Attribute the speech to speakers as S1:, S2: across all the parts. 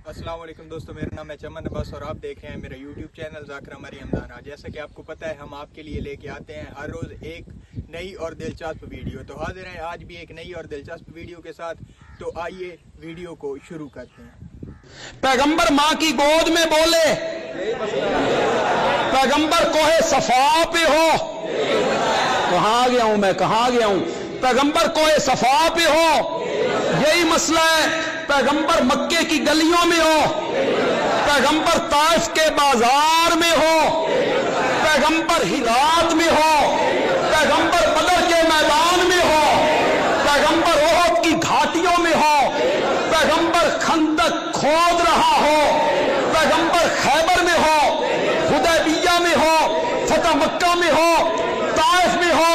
S1: अस्सलाम वालेकुम दोस्तों, मेरा नाम है चमन अब्बास और आप देख रहे हैं मेरा यूट्यूब चैनल ज़ाकिर मरियम दाना। जैसा कि आपको पता है हम आपके लिए लेके आते हैं हर रोज़ एक नई और दिलचस्प वीडियो। तो हाजिर हैं आज भी एक नई और दिलचस्प वीडियो के साथ। तो आइए वीडियो को शुरू करते हैं।
S2: पैगंबर माँ की गोद में बोले, पैगंबर कोहे सफा पे हो, कहाँ गया हूं मैं, कहाँ गया हूं। पैगंबर कोहे सफा पे हो, यही मसला है। पैगंबर मक्के की गलियों में हो, पैगंबर ताइफ के बाजार में हो, पैगंबर हिरात में हो, पैगंबर बदर के मैदान में हो, पैगंबर ओहद की घाटियों में हो, पैगंबर खंदक खोद रहा हो, पैगंबर खैबर में हो, हुदैबिया में हो, फतह मक्का में हो, ताइफ में हो,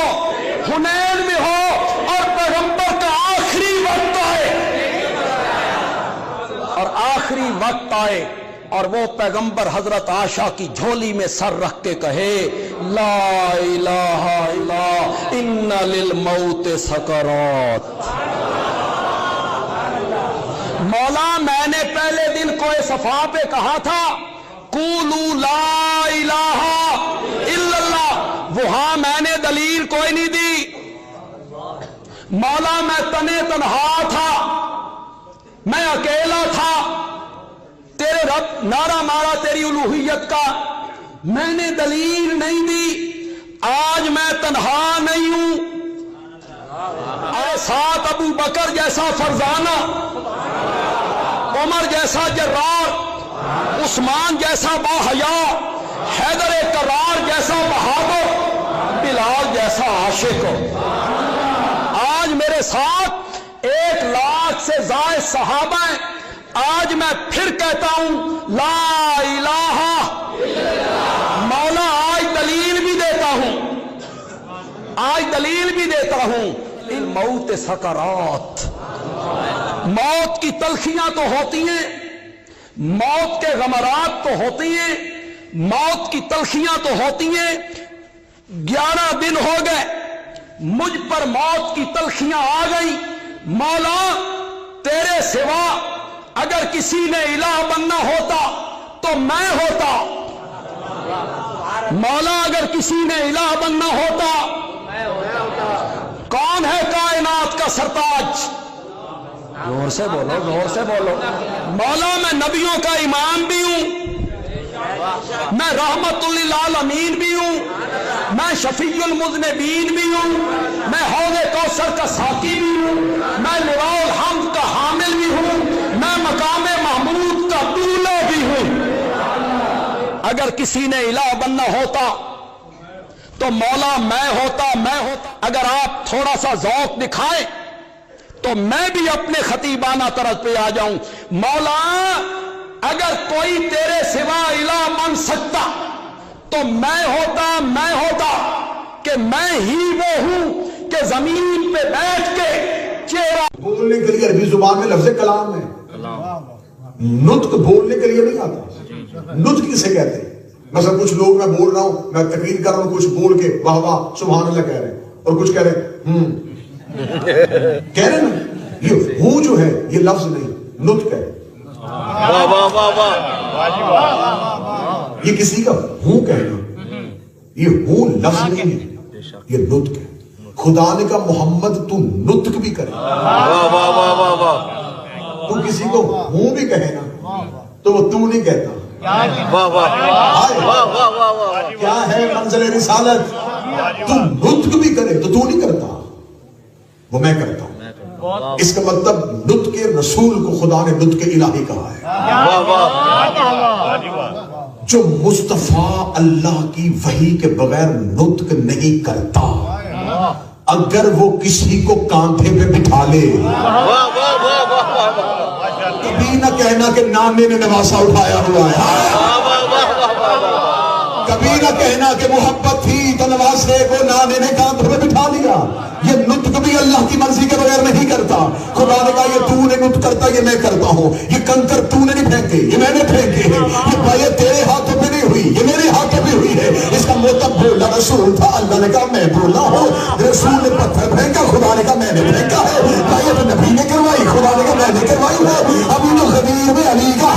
S2: हुनैन में हो, और पैगंबर का आखिरी वक्त आए, और आखिरी वक्त आए और वो पैगंबर हजरत आशा की झोली में सर रख के कहे, ला इलाहा इल्ला इन्ना लिल मौत सकरात। मौला मैंने पहले दिन कोई सफा पे कहा था, कूलू ला इलाहा इल्लल्लाह, वहां मैंने दलील कोई नहीं दी। मौला मैं तने तन्हा था, मैं अकेला था, तेरे रब नारा मारा तेरी उलूहियत का, मैंने दलील नहीं दी। आज मैं तन्हा नहीं हूं, साथ अबू बकर जैसा फरजाना, उमर जैसा जर्रार, उस्मान जैसा बाहया, हैदर करार जैसा बहादुर, बिलाल जैसा आशिक। आज मेरे साथ 1 लाख से ज्यादा सहाबा हैं। आज मैं फिर कहता हूं ला इलाहा, मौला आज दलील भी देता हूं, आज दलील भी देता हूं। इन मौत सकरात, मौत की तलखियां तो होती हैं, मौत के गमरात तो होती हैं, मौत की तलखियां तो होती हैं। 11 दिन हो गए मुझ पर मौत की तलखियां आ गई। मौला तेरे सिवा अगर किसी ने इलाह बनना होता तो मैं होता। मौला अगर किसी ने इलाह बनना होता, कौन है कायनात का सरताज? जोर से बोलो, जोर से बोलो। मौला मैं नबियों का इमाम भी हूं, मैं रहमतुल लिल आलमीन भी हूं, मैं शफीउल मुज़निबीन भी हूं, मैं हौज़े कौसर का साकी भी हूं, मैं लिवाउल हम्द का हामिल भी हूं, मैं मकामे महमूद का दूल्हा भी हूं। अगर किसी ने इलाह बनना होता तो मौला मैं होता, मैं होता। अगर आप थोड़ा सा ज़ौक़ दिखाएं तो मैं भी अपने खतीबाना तरफ पे आ जाऊं। मौला अगर कोई तेरे सिवा इलाह बन सकता तो मैं होता, मैं होता। कि मैं ही वो हूं कि जमीन पे बैठ के चेहरा
S3: बोलने के लिए अरबी जुबान में लफ्ज़ कलाम है, नुत्क बोलने के लिए नहीं आता। नुत्क किसे कहते हैं? मतलब कुछ लोग, मैं बोल रहा हूं, मैं तकरीर कर रहा हूं, कुछ बोल के वाह वाह सुभान अल्लाह कह रहे हैं, और कुछ कह रहे कह रहे ना। ये हूं जो है ये लफ्ज नहीं, नुत्क है।
S4: वाह वाह वाह वाह।
S3: ये किसी का हूं कहना, ये हूं लफ्ज नहीं है, ये नुत्क है। खुदा ने कहा मोहम्मद तू नुत्क भी करे।
S4: वाह वाह वाह वाह वाह।
S3: तू किसी को हूं भी कहे ना तो वो तू नहीं कहता।
S4: वाह वाह वाह वाह वाह।
S3: क्या है मंज़िल रिसालत? तू नुत्क भी करे तो तू नहीं करता, वो मैं करता हूं। इसका मतलब नुत्क के रसूल को खुदा ने नुत्क इलाही कहा है।
S4: वाह वाह।
S3: जो मुस्तफा अल्लाह की वही के बगैर नुत्क नहीं करता, अगर वो किसी को कांधे पे बिठा ले, कभी ना कहना कि नाने ने नवासा उठाया हुआ है, कभी ना कहना कि मोहब्बत थी तो नवासे को नाने ने कांधे पे बिठा लिया। ये नुत्क भी अल्लाह की मर्जी के बगैर नहीं करता। खुदा ने कहा ये तूने नुत्क करता, ये मैं करता हूँ। ये कंकर तूने नहीं फेंके, ये मैंने फेंके हैं। ये बात तेरे हाथों पे नहीं हुई, ये मेरे हाथों पे हुई है। इसका मतलब बोला रसूल था, अल्लाह ने कहा मैं बोला हूँ। रसूल ने पत्थर फेंका, खुदा ने कहा मैंने फेंका है। बात नबी ने करवाई, खुदा ने कहा मैंने करवाई है। अभी तो खदीर में अली का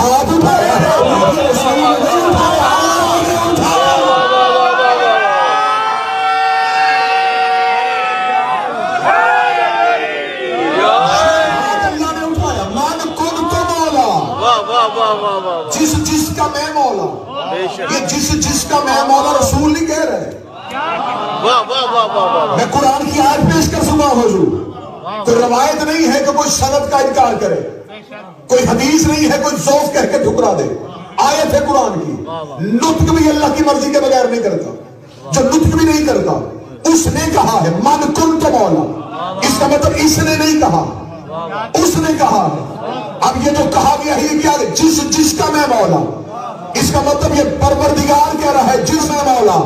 S4: वाह वाह वाह वाह
S3: जिस जिसका मैं मौला, ये जिस का मैं मौला रसूल नहीं कह रहे।
S4: वाह वाह वाह वाह।
S3: मैं कुरान की आयत पेश कर सुना हुजूर। कोई रवायत नहीं है कि कोई सनद का इनकार करे, कोई हदीस नहीं है कोई ज़ौफ़ कह के ठुकरा दे। आयत है कुरान की। नुत्क भी अल्लाह की मर्जी के बगैर नहीं करता। जो नुत्क भी नहीं करता उसने कहा है मन कुन तो मौला। इसका मतलब इसने नहीं कहा, उसने कहा है। अब ये जो कहा गया है ये क्या है? जिसका मैं मौला, इसका मतलब ये परवरदिगार कह रहा है जिस मैं मौला,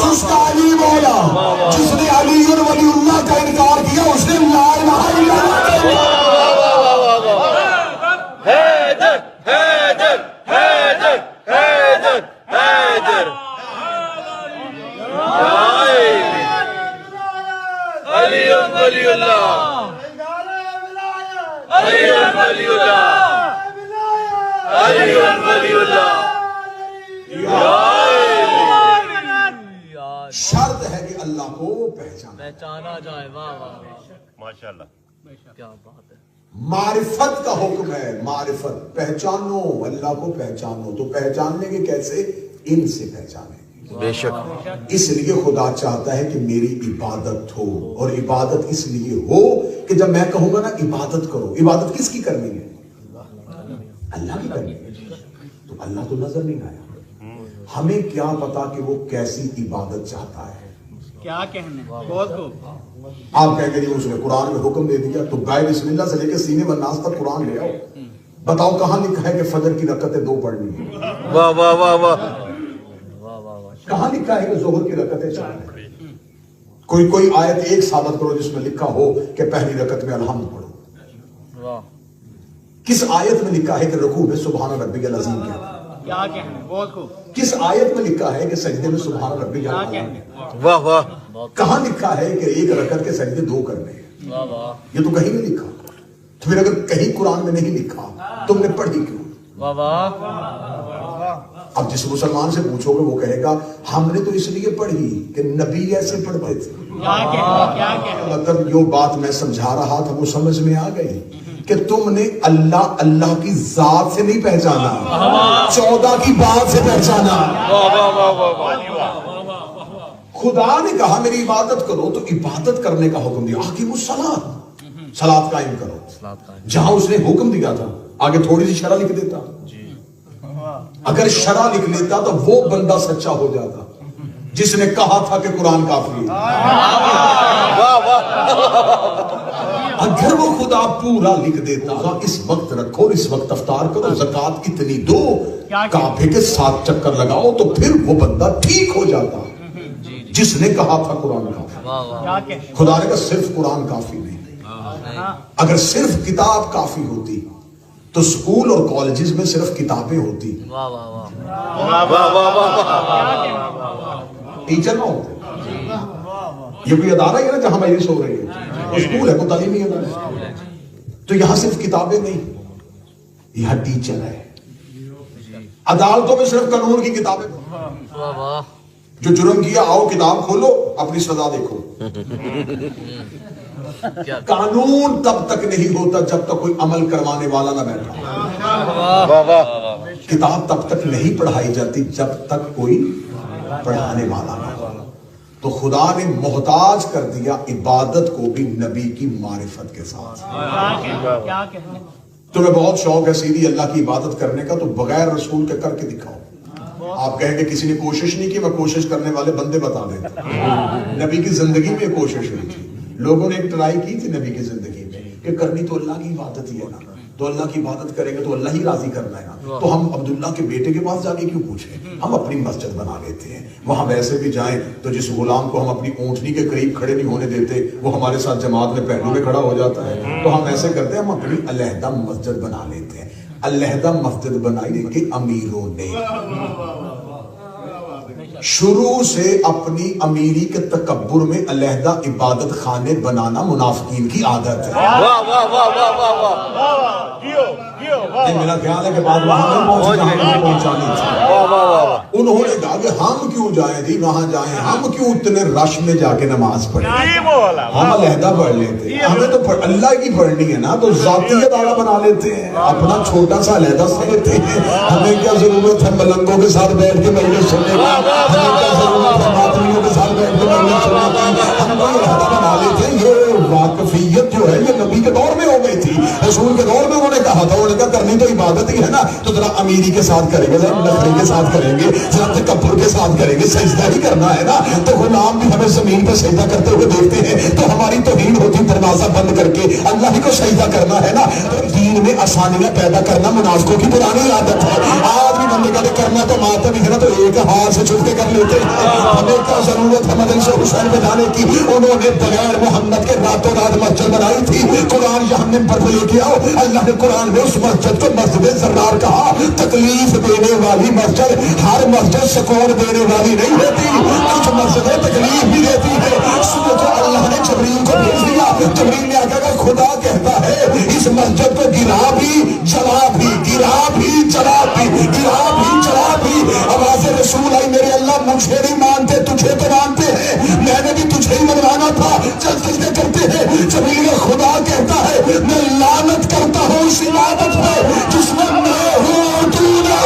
S3: उसका अली मौला। जिसने अली और वलीउल्लाह का इनकार किया उसने ला इलाहा इल्लल्लाह
S4: हैदर हैदर हैदर हैदर हैदर अली वलीउल्लाह अली वलीउल्लाह अली वलीउल्लाह।
S3: शर्त है कि अल्लाह को पहचाना
S5: जाए। वाह वाह
S4: माशाल्लाह।
S5: क्या बात है।
S3: मारिफत का हुक्म है। मारिफत पहचानो, अल्लाह को पहचानो। तो पहचानने के कैसे? इनसे पहचाने।
S4: बेशक।
S3: इसलिए खुदा चाहता है कि मेरी इबादत हो, और इबादत इसलिए हो कि जब मैं कहूंगा ना इबादत करो, इबादत किसकी करनी है? अल्लाह की करनी है। तो अल्लाह तो नजर नहीं आया, हमें क्या पता कि वो कैसी इबादत चाहता है।
S6: क्या कहने, बहुत खूब।
S3: आप कहेंगे जी उसने कुरान में हुक्म दे दिया तो गाय बिस्मिल्लाह से लेकर सीने व नास तक कुरान ले आओ। बताओ कहां लिखा है कि फजर की रकअतें 2 पढ़नी है?
S4: वाह वाह वाह वाह।
S3: कहां लिखा है कि जोहर की रकअतें 4 है? कोई आयत एक साबित करो जिसमें लिखा हो कि पहली रकअत में अलहम्द पढ़ो। किस आयत में लिखा है कि रुकू में सुभान रब्बियल अज़ीम कहना?
S6: क्या कहने, बहुत खूब।
S3: किस आयत में लिखा है कि सजदे में सुभान रब्बियल अज़ीम?
S4: वाह वाह।
S3: कहां लिखा है कि एक रकअत के सजदे 2 करने हैं? ये तो कहीं नहीं लिखा। तो फिर अगर कहीं कुरान में नहीं लिखा तुमने पढ़ी क्यों? अब जिस मुसलमान से पूछोगे वो कहेगा हमने तो इसलिए पढ़ी कि नबी ऐसे पढ़ते थे।
S6: क्या कहने।
S3: मतलब जो बात मैं समझा रहा था वो समझ में आ गई कि तुमने अल्लाह की जात से नहीं पहचाना, 14 की बात से पहचाना। खुदा ने कहा मेरी इबादत करो तो इबादत करने का हुक्म दिया। आकिमुस्सलात, सलात कायम करो। जहां उसने हुक्म दिया था आगे थोड़ी सी शरह लिख देता। अगर शरह लिख लेता तो वो बंदा सच्चा हो जाता जिसने कहा था कि कुरान काफी है। अगर वो खुदा पूरा लिख देता, इस वक्त रखो, इस वक्त अफ्तार करो, ज़कात इतनी दो, काफे के 7 चक्कर लगाओ, तो फिर वो बंदा ठीक हो जाता जिसने कहा था कुरान काफी। खुदा ने कहा सिर्फ कुरान काफी नहीं। अगर सिर्फ किताब काफी होती तो स्कूल और कॉलेजेस में सिर्फ किताबें होती, टीचर ना होते। ये कोई अदारा है ना जहां मजलिस हो रही है, वो स्कूल है, वो तालीमी अदारा है। तो यहां सिर्फ किताबें नहीं, यहां टीचर है। अदालतों में सिर्फ कानून की किताबें। जो जुर्म किया आओ किताब खोलो अपनी सजा देखो। कानून तब तक नहीं होता जब तक कोई अमल करवाने वाला ना बैठा। किताब तब तक नहीं पढ़ाई जाती जब तक कोई पढ़ाने वाला ना हो। तो खुदा ने मोहताज कर दिया इबादत को भी नबी की मारिफत के साथ।
S6: क्या कहने।
S3: तुम्हें बहुत शौक है सीधी अल्लाह की इबादत करने का, तो बगैर रसूल के करके दिखाओ। आप कहेंगे किसी ने कोशिश नहीं की, मैं कोशिश करने वाले बंदे बता देता। नबी की जिंदगी में कोशिश हुई थी, लोगों ने एक ट्राई की थी नबी की जिंदगी में कि करनी तो अल्लाह की इबादत ही है ना, तो अल्लाह की इबादत करेंगे तो अल्लाह ही राजी करना है ना, तो हम अब्दुल्ला के बेटे के पास जाके क्यों पूछे? हम अपनी मस्जिद बना लेते हैं, वहां वैसे भी जाएं तो जिस गुलाम को हम अपनी ऊंटनी के करीब खड़े नहीं होने देते वो हमारे साथ जमात में पहलू में खड़ा हो जाता है। तो हम ऐसे करते हैं, हम अपनी अलहदा मस्जिद बना लेते हैं। अलहदा मस्जिद बनाई कि अमीरों ने शुरू से अपनी अमीरी के तकब्बुर में अलहदा इबादत खाने बनाना मुनाफिकीन की आदत है।
S4: वाह वाह वाह वाह वाह वाह।
S3: یہ میرا خیال ہے کہ بات وہاں نہیں پہنچی جہاں ہمیں پہنچانی تھی.
S4: واہ واہ واہ واہ.
S3: انہوں نے کہا کہ ہم کیوں جائیں جی وہاں جائیں, ہم کیوں اتنے رش میں جا کے نماز پڑھیں, ہم علیحدہ پڑھ لیتے ہیں, ہمیں تو اللہ کی پڑھنی ہے نا, تو ذاتی ادارہ بنا لیتے ہیں, اپنا چھوٹا سا علیحدہ سے لیتے ہیں. ہمیں کیا ضرورت ہے ملنگوں کے ساتھ بیٹھ کے مجلس سننے کی, ہمیں کیا ضرورت ہے ماتمیوں کے ساتھ بیٹھ کے مجلس سننے کی, ہم کوئی علیحدہ بنا لیتے ہیں. یہ واقفیت جو ہے یہ نبی کے دور میں ہو گئی تھی, رسول کے دور میں انہوں نے کہا تھا, انہوں نے کہا کرنی تو عبادت ہی ہے نا, تو ذرا امیری کے ساتھ کریں گے, ذرا نخری کے ساتھ کریں گے, ذرا تکبر کے ساتھ کریں گے, سجدہ ہی کرنا ہے نا. تو غلام بھی ہمیں زمین پہ سجدہ کرتے ہوئے دیکھتے ہیں تو ہماری توہین ہوتی, دروازہ بند کر کے اللہ ہی کو سجدہ کرنا ہے نا. تو دین میں آسانیاں پیدا کرنا منافقوں کی پرانی عادت ہے. آج بھی بندے کہتے کرنا تو ماتم ہی ہے نا, تو ایک ہاتھ سے چھپ کے کر لیتے ہیں. ہمیں کیا ضرورت ہے مجلس حسین میں جانے کی, انہوں نے بغیر محمد کے راتوں رات مسجد بنائی تھی. قرآن یہاں ممبر پہ لے کے آؤ, اللہ نے قرآن میں اس مسجد کو مسجد زرار کہا. تکلیف دینے والی مسجد, ہر مسجد سکون دینے والی نہیں ہوتی, کچھ مسجدیں تکلیف بھی دیتی ہے. صبح تو اللہ نے جبریل کو بھیج دیا, جبریل نے آگے کہ خدا کہتا ہے اس مسجد کو گرا بھی جلا بھی, گرا بھی جلا بھی, گرا بھی جلا بھی. آواز رسول آئی, میرے اللہ مجھے نہیں مانتے تجھے تو مانتے ہیں, میں نے بھی تجھے ہی منوانا تھا, چل سجدے کرتے ہیں. جبریل خدا کہتا ہے میں لعنت کرتا ہوں اس عبادت پہ جس میں میں ہوں تو نہ.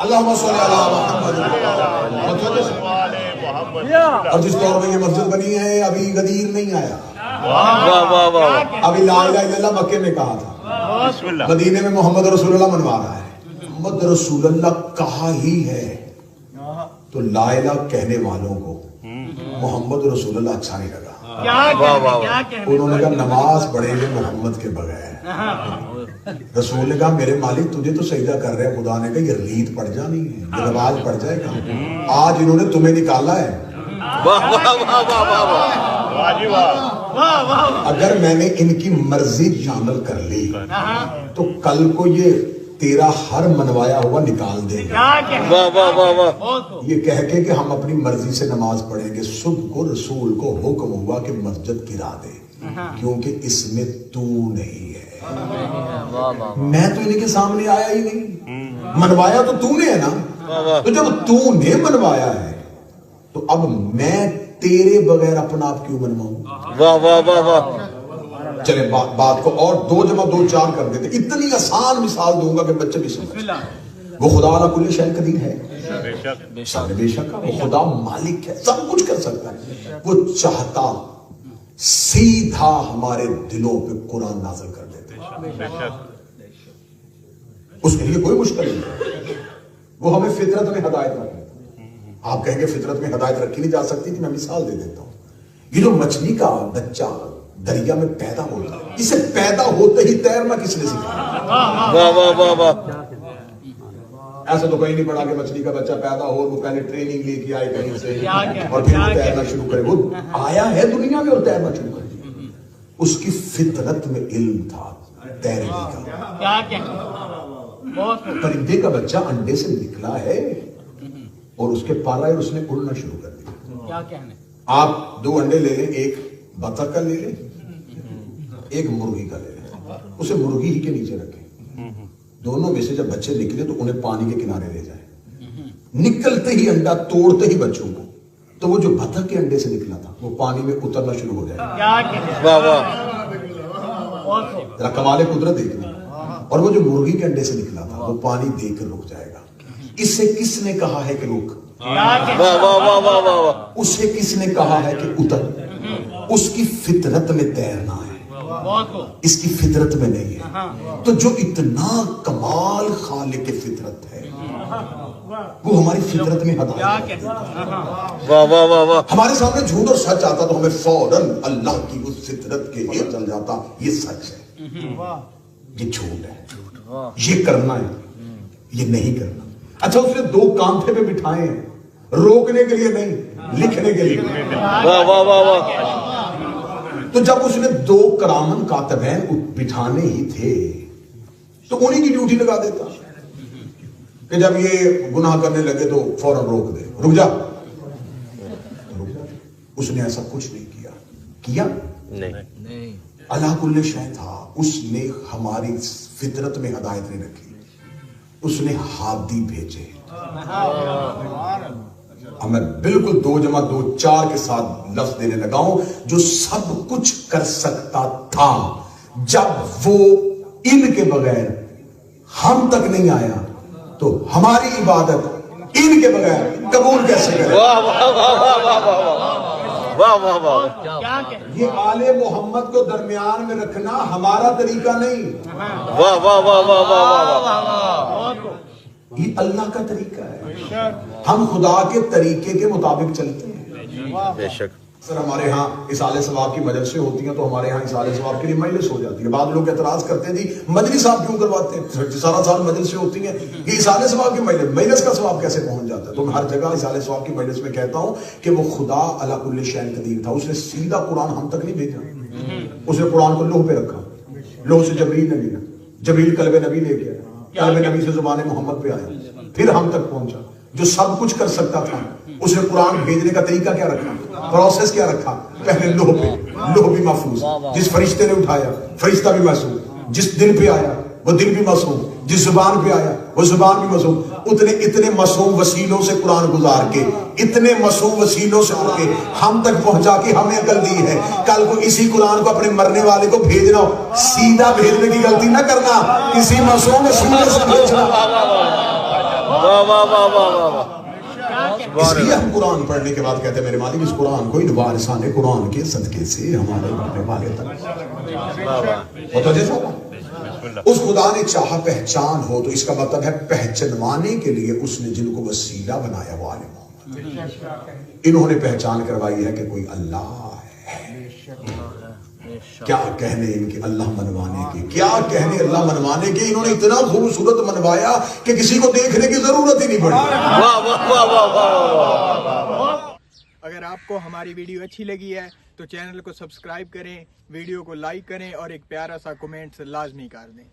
S3: اللہم صلی علی محمد. اور جس دور میں یہ مسجد بنی ہے ابھی غدیر نہیں آیا,
S4: واہ واہ واہ.
S3: ابھی لا الہ الا اللہ مکے میں کہا تھا, مدینے میں محمد رسول اللہ منوا رہا ہے. محمد رسول اللہ کہا ہی ہے تو لا الہ کہنے والوں کو محمد رسول اللہ اچھا نہیں لگا. انہوں نے کہا نماز پڑھیں گے محمد کے بغیر. رسول نے کہا میرے مالک تجھے تو سجدہ کر رہے ہیں, خدا نے کہا یہ ریت پڑ جانی ہے, یہ رواج پڑ جائے گا. آج انہوں نے تمہیں نکالا ہے.
S4: واہ واہ واہ واہ واہ.
S3: اگر میں نے ان کی مرضی شامل کر لی تو کل کو یہ تیرا ہر منوایا ہوا نکال دے گا.
S4: واہ واہ واہ واہ.
S3: یہ کہہ کے کہ ہم اپنی مرضی سے نماز پڑھیں گے. صبح کو رسول کو حکم ہوا کہ مسجد گرا دے, کیونکہ اس میں تو نہیں ہے. میں تو انہیں کے سامنے آیا ہی نہیں, منوایا تو تو نے ہے نا. تو جب تو نے منوایا ہے تو اب میں تیرے بغیر اپنا آپ کیوں منواؤں.
S4: واہ واہ واہ واہ.
S3: چلے بات کو اور 2 + 2 4 کر دیتے. اتنی آسان مثال دوں گا کہ بچے بھی سمجھ. وہ خدا علی کل شیء قدیر ہے, بے شک وہ خدا مالک ہے, سب کچھ کر سکتا ہے. وہ چاہتا سیدھا ہمارے دلوں پہ قرآن نازل کر دیتے, اس کے لیے کوئی مشکل نہیں. وہ ہمیں فطرت میں ہدایت رکھتے. آپ کہیں گے فطرت میں ہدایت رکھی نہیں جا سکتی تھی, میں مثال دے دیتا ہوں. یہ جو مچھلی کا بچہ دریا میں پیدا ہوتا ہے, اسے پیدا ہوتے ہی تیرنا کس نے سکھایا؟
S4: واہ واہ واہ واہ.
S3: ایسا تو کہیں نہیں پڑا کہ مچھلی کا بچہ پیدا ہو وہ پہلے ٹریننگ لے کے آئے کہیں سے اور پھر وہ تیرنا شروع کرے. وہ آیا ہے دنیا میں اور تیرنا شروع کرے. اس کی فطرت میں علم تھا تیرنے کا. پرندے کا بچہ انڈے سے نکلا ہے اور اس کے پالا ہے, اس نے اڑنا شروع کر دیا. آپ 2 انڈے لے لیں, ایک بطخ کا لے لیں, ایک مرغی کا لے لیں, اسے مرغی ہی کے نیچے رکھیں. دونوں میں سے جب بچے نکلے تو انہیں پانی کے کنارے لے جائیں. نکلتے ہی انڈا توڑتے ہی بچوں کو, تو وہ جو بطخ کے انڈے سے نکلا تھا وہ پانی میں اترنا شروع ہو جائے.
S4: واہ واہ.
S3: ذرا کمال قدرت دیکھنا. اور وہ جو مرغی کے انڈے سے نکلا تھا وہ پانی دے کر رک جائے گا. اسے کس نے کہا ہے کہ رک؟
S4: واہ واہ واہ واہ واہ.
S3: اسے کس نے کہا ہے کہ اتر؟ اس کی فطرت میں تیرنا ہے, اس کی فطرت میں نہیں ہے. تو جو اتنا کمال خالق فطرت ہے وہ ہماری فطرت میں ہدایت.
S4: واہ واہ واہ واہ.
S3: ہمارے سامنے جھوٹ اور سچ آتا تو ہمیں فوراً اللہ کی اس فطرت کے لیے چل جاتا, یہ سچ ہے. ये झूठ है, ये करना है, ये नहीं करना। अच्छा उसने दो कांधे पे बिठाए हैं, रोकने के लिए नहीं, लिखने के लिए।
S4: वाह वाह वाह वाह
S3: तो जब उसने दो करामन कातबैन बिठाने ही थे तो उन्हीं की ड्यूटी लगा देता कि जब ये गुनाह करने लगे तो फौरन रोक दे, रुक जा। उसने ऐसा कुछ नहीं किया
S4: नहीं
S3: अल्लाह कुल्ले शय था। उसने हमारी फितरत में हदायत नहीं रखी, उसने हादी भेजे। अब मैं बिल्कुल 2 जमा 2 4 के साथ लफ्ज देने लगा हूं, जो सब कुछ कर सकता था। जब वो इनके बगैर हम तक नहीं आया तो हमारी इबादत इनके बगैर कबूल कैसे करें?
S4: वाह वाह वाह वाह वाह वाह वाह वाह वाह
S6: क्या कहने
S3: ये आले मोहम्मद को दरमियान में रखना हमारा तरीका नहीं,
S4: वाह वाह वाह वाह वाह वाह
S6: बहुत खूब।
S3: ये अल्लाह का तरीका है। हम खुदा के तरीके के मुताबिक चलते हैं।
S4: बेशक
S3: सर हमारे यहाँ इसाले सवाब की मजलिसें होती हैं तो हमारे यहाँ इसाले सवाब के लिए मजलिस हो जाती है। बाद लोग एतराज करते हैं जी मजलिस आप क्यों करवाते हैं, सारा साल मजलिसें होती हैं, ये इसाले सवाब की मजलिस का सवाब कैसे पहुंच जाता है? तो मैं हर जगह इसाले सवाब की मजलिस में कहता हूँ कि वो खुदा अला कुल्ले शैन कदीर था। उसने सीधा कुरान हम तक नहीं भेजा, उसने कुरान को लोह पे रखा, लोह से जबरील ने लिया, जबरील कल्बे नबी ले गया, कल्बे नबी से जुबान मोहम्मद पे आया, फिर हम तक पहुंचा। जो सब कुछ कर सकता था उसने कुरान भेजने का तरीका क्या रखा, प्रोसेस क्या रखा? पहले लोह पे, लोह भी महफूज, जिस फरिश्ते ने उठाया फरिश्ता भी मासूम, जिस दिल पे आया वो दिल भी मासूम, जिस जुबान पे आया वो जुबान भी मासूम। उतने इतने मासूम वसीलों से कुरान गुजार के, इतने मासूम वसीलों से उठ के हम तक पहुंचा के हमें अकल दी है। कल को इसी कुरान को अपने मरने वाले को भेजना हो, सीधा भेजने की गलती ना करना, किसी मासूम वसीले से भेजना।
S4: वाह वाह वाह वाह वाह
S3: इसलिए हम कुरान पढ़ने के बाद कहते हैं मेरे मालिक इस कुरान को इन वारिसाने कुरान के सदके से हमारे मरने वाले तक होता जैसा उस खुदा ने चाहा पहचान हो, तो इसका मतलब है पहचानवाने के लिए उसने जिनको वसीला बनाया वो आले मोहम्मद, इन्होंने पहचान करवाई है कि कोई अल्लाह है। क्या कहने इनके अल्लाह मनवाने के, क्या कहने अल्लाह मनवाने के। इन्होंने इतना खूबसूरत मनवाया कि किसी को देखने की जरूरत ही नहीं पड़ी।
S4: वाह वाह वाह वाह वाह।
S1: अगर आपको हमारी वीडियो अच्छी लगी है तो चैनल को सब्सक्राइब करें, वीडियो को लाइक करें और एक प्यारा सा कमेंट लाजमी कर दें।